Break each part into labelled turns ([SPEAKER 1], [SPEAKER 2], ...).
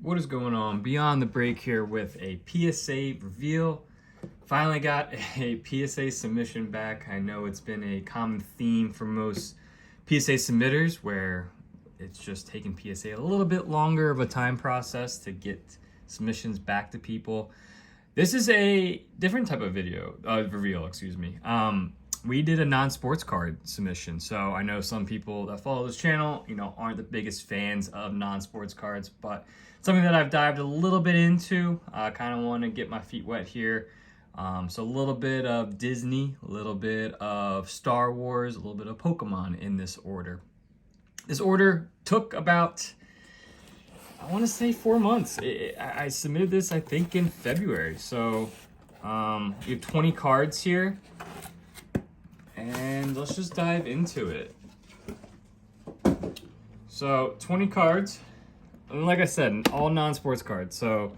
[SPEAKER 1] What is going on? Beyond the break here with a PSA reveal. Finally got a PSA submission back. I know it's been a common theme for most PSA submitters where it's just taken PSA a little bit longer of a time process to get submissions back to people. This is a different type of reveal, excuse me. We did a non-sports card submission. So I know some people that follow this channel, aren't the biggest fans of non-sports cards, but something that I've dived a little bit into. I kind of want to get my feet wet here. So a little bit of Disney, a little bit of Star Wars, a little bit of Pokemon in this order. This order took about, I want to say 4 months. I submitted this, I think, in February. So we have 20 cards here. And let's just dive into it. So 20 cards. And like I said, all non-sports cards. So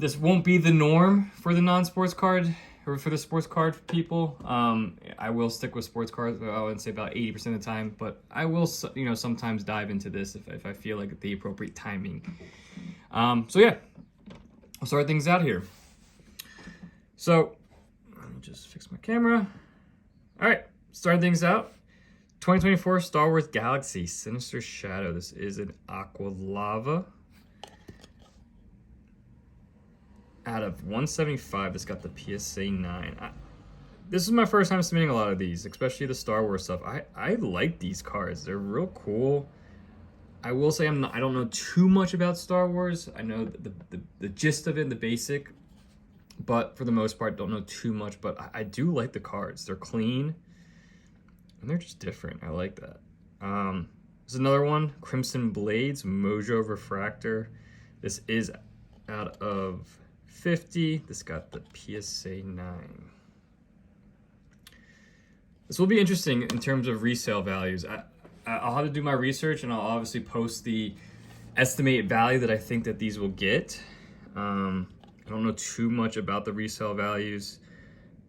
[SPEAKER 1] this won't be the norm for the non-sports card or for the sports card people. I will stick with sports cards. I would say about 80% of the time, but I will, sometimes dive into this if I feel like the appropriate timing. So yeah, I'll start things out here. So let me just fix my camera. All right, starting things out. 2024 Star Wars Galaxy Sinister Shadow. This is an Aqua Lava. Out of 175, it's got the PSA 9. This is my first time submitting a lot of these, especially the Star Wars stuff. I like these cards. They're real cool. I will say I don't know too much about Star Wars. I know the gist of it, the basic, but for the most part, don't know too much. But I do like the cards. They're clean, and they're just different. I like that. There's another one, Crimson Blades, Mojo Refractor. This is out of 50. This got the PSA 9. This will be interesting in terms of resale values. I'll have to do my research, and I'll obviously post the estimated value that I think that these will get. I don't know too much about the resale values.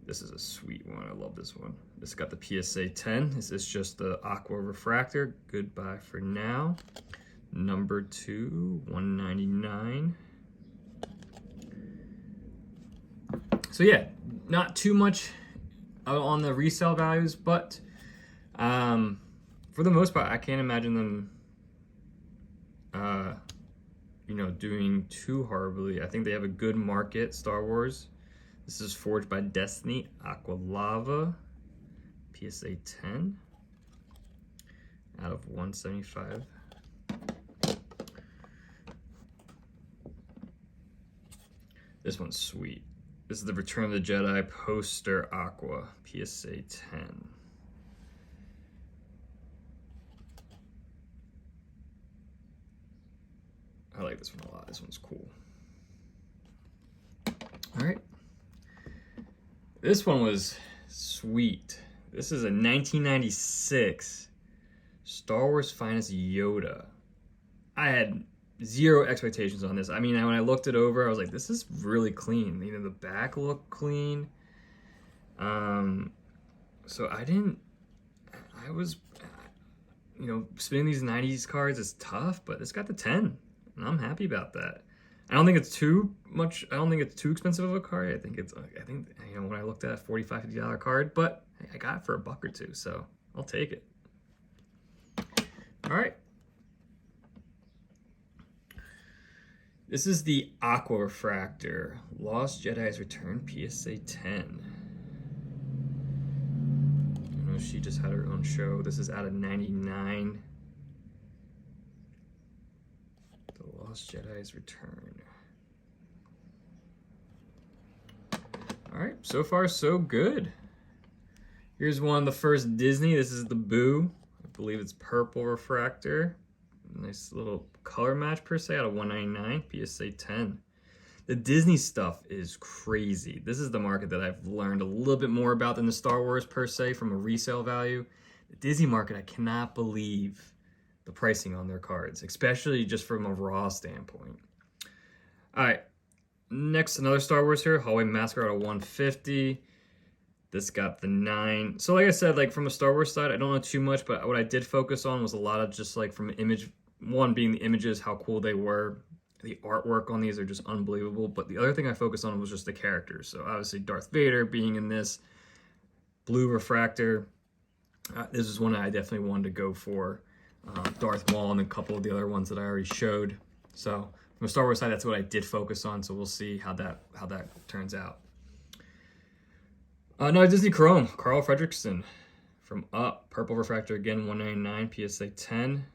[SPEAKER 1] This is a sweet one. I love this one. This got the PSA 10. This is just the Aqua Refractor. Goodbye for now. Number 2, 199. So yeah, not too much on the resale values, but for the most part, I can't imagine them, doing too horribly. I think they have a good market. Star Wars. This is Forged by Destiny, Aqua Lava, PSA 10, out of 175. This one's sweet. This is the Return of the Jedi poster Aqua, PSA 10. I like this one a lot. This one's cool. All right. This one was sweet. This is a 1996 Star Wars Finest Yoda. I had zero expectations on this. I mean, when I looked it over, I was like, this is really clean. The back looked clean. So I was, spinning these 90s cards is tough, but it's got the 10, and I'm happy about that. I don't think it's too much. I don't think it's too expensive of a card. I think when I looked at a $45, $50 card, but I got it for $1 or $2, so I'll take it. All right. This is the Aqua Refractor, Lost Jedi's Return, PSA 10. I know she just had her own show. This is out of 99. The Lost Jedi's Return. All right, so far so good. Here's one of the first Disney. This is the Boo. I believe it's purple refractor. Nice little color match per se, out of 199, PSA 10. The Disney stuff is crazy. This is the market that I've learned a little bit more about than the Star Wars per se from a resale value. The Disney market, I cannot believe the pricing on their cards, especially just from a raw standpoint. All right, next, another Star Wars here, Hallway Massacre out of 150. This got the 9. So like I said, from a Star Wars side, I don't know too much, but what I did focus on was a lot of just from image, one being the images, how cool they were, The artwork on these are just unbelievable. But the other thing I focused on was just the characters. So obviously Darth Vader being in this, blue refractor. This is one I definitely wanted to go for. Darth Maul and a couple of the other ones that I already showed. So from the Star Wars side, that's what I did focus on. So we'll see how that turns out. No, Disney Chrome, Carl Fredrickson from Up, purple refractor again, 199, PSA 10.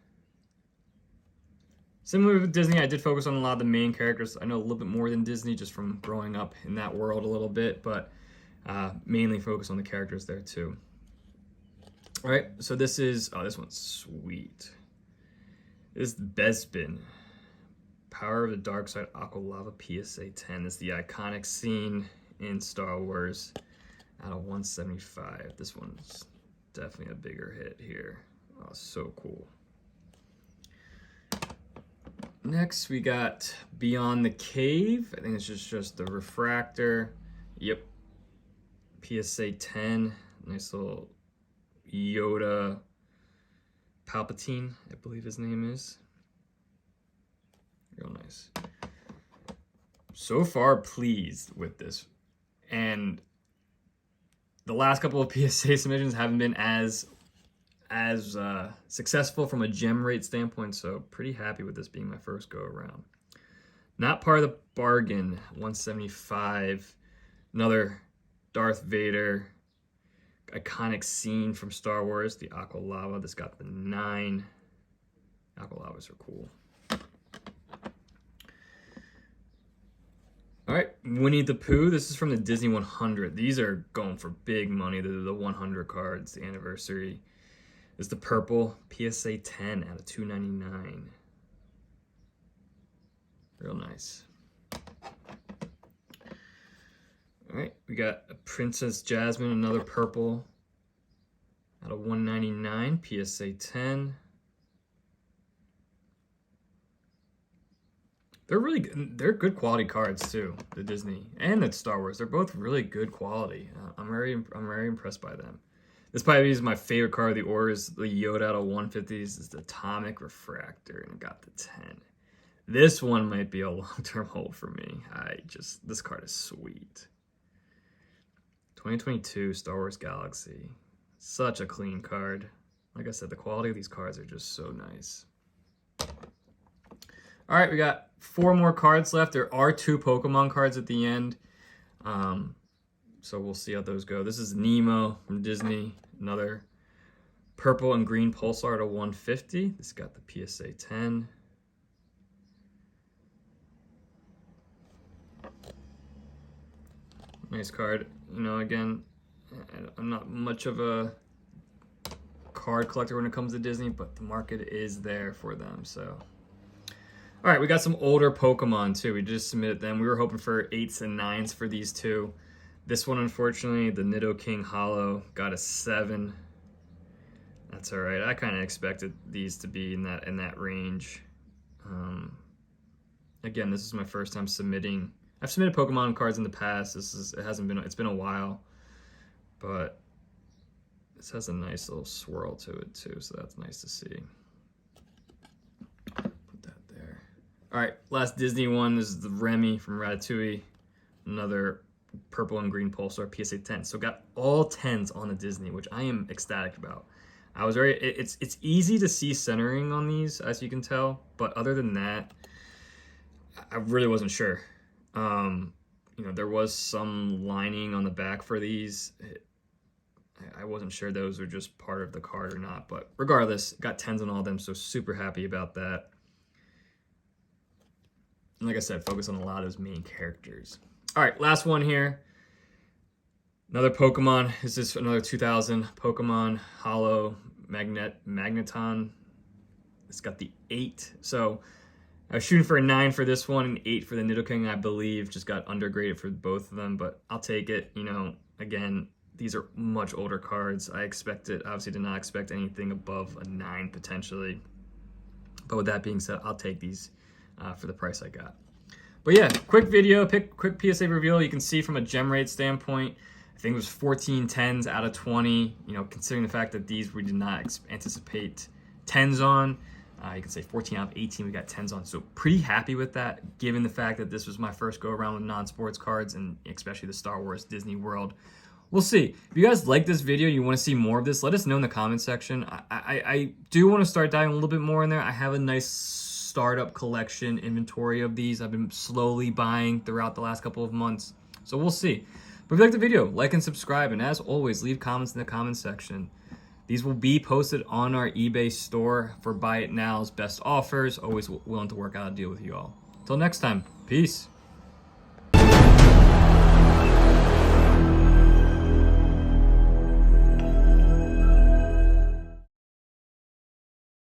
[SPEAKER 1] Similar with Disney, I did focus on a lot of the main characters. I know a little bit more than Disney just from growing up in that world a little bit, but mainly focus on the characters there too. All right, so this is, oh, this one's sweet. This is Bespin, Power of the Dark Side, Aqua Lava, PSA 10. This is the iconic scene in Star Wars out of 175. This one's definitely a bigger hit here. Oh, so cool. Next, we got Beyond the Cave. I think it's just the refractor. Yep. PSA 10. Nice little Yoda Palpatine, I believe his name is. Real nice. So far, pleased with this. And the last couple of PSA submissions haven't been as successful from a gem rate standpoint, so pretty happy with this being my first go around. Not part of the bargain, 175. Another Darth Vader iconic scene from Star Wars, the Aqua Lava. This got the 9. Aqua Lavas are cool. All right, Winnie the Pooh. This is from the Disney 100. These are going for big money. They're the 100 cards, the anniversary. This is the purple, PSA 10 out of 299. Real nice. All right, we got a Princess Jasmine, another purple out of 199, PSA 10. They're really good. They're good quality cards too. The Disney and the Star Wars. They're both really good quality. I'm very impressed by them. This probably is my favorite card of the order. Is the Yoda out of 150s. Is the Atomic Refractor, and it got the 10. This one might be a long-term hold for me. This card is sweet. 2022 Star Wars Galaxy. Such a clean card. Like I said, the quality of these cards are just so nice. All right, we got 4 more cards left. There are 2 Pokemon cards at the end. So we'll see how those go. This is Nemo from Disney. Another purple and green Pulsar at a 150. This got the PSA 10. Nice card. You know, again, I'm not much of a card collector when it comes to Disney, but the market is there for them, so. All right, we got some older Pokemon too. We just submitted them. We were hoping for 8s and 9s for these 2. This one, unfortunately, the Nidoking Holo, got a 7. That's all right. I kind of expected these to be in that range. Again, this is my first time submitting. I've submitted Pokemon cards in the past. It's been a while, but this has a nice little swirl to it too, so that's nice to see. Put that there. All right, last Disney one. This is the Remy from Ratatouille. Another purple and green Pulsar, PSA 10. So got all 10s on the Disney, which I am ecstatic about. It's easy to see centering on these, as you can tell, but other than that, I really wasn't sure. You know, there was some lining on the back for these. I wasn't sure those were just part of the card or not, but regardless, got 10s on all of them, so super happy about that. And like I said, focus on a lot of those main characters. All right, last one here. Another Pokemon. This is another 2000 Pokemon Holo Magneton. It's got the 8. So I was shooting for a 9 for this one and 8 for the Nidoking, I believe. Just got undergraded for both of them, but I'll take it. You know, again, these are much older cards. Obviously did not expect anything above a 9 potentially. But with that being said, I'll take these for the price I got. But yeah, quick video, quick PSA reveal. You can see from a gem rate standpoint, I think it was 14 10s out of 20. You know, considering the fact that these we did not anticipate 10s on. You can say 14 out of 18 we got 10s on. So pretty happy with that, given the fact that this was my first go around with non-sports cards, and especially the Star Wars Disney World. We'll see. If you guys like this video, you want to see more of this, let us know in the comment section. I do want to start diving a little bit more in there. I have a nice startup collection inventory of these. I've been slowly buying throughout the last couple of months. So we'll see. But if you like the video, like and subscribe. And as always, leave comments in the comment section. These will be posted on our eBay store for Buy It Now's best offers. Always willing to work out a deal with you all. Until next time, peace.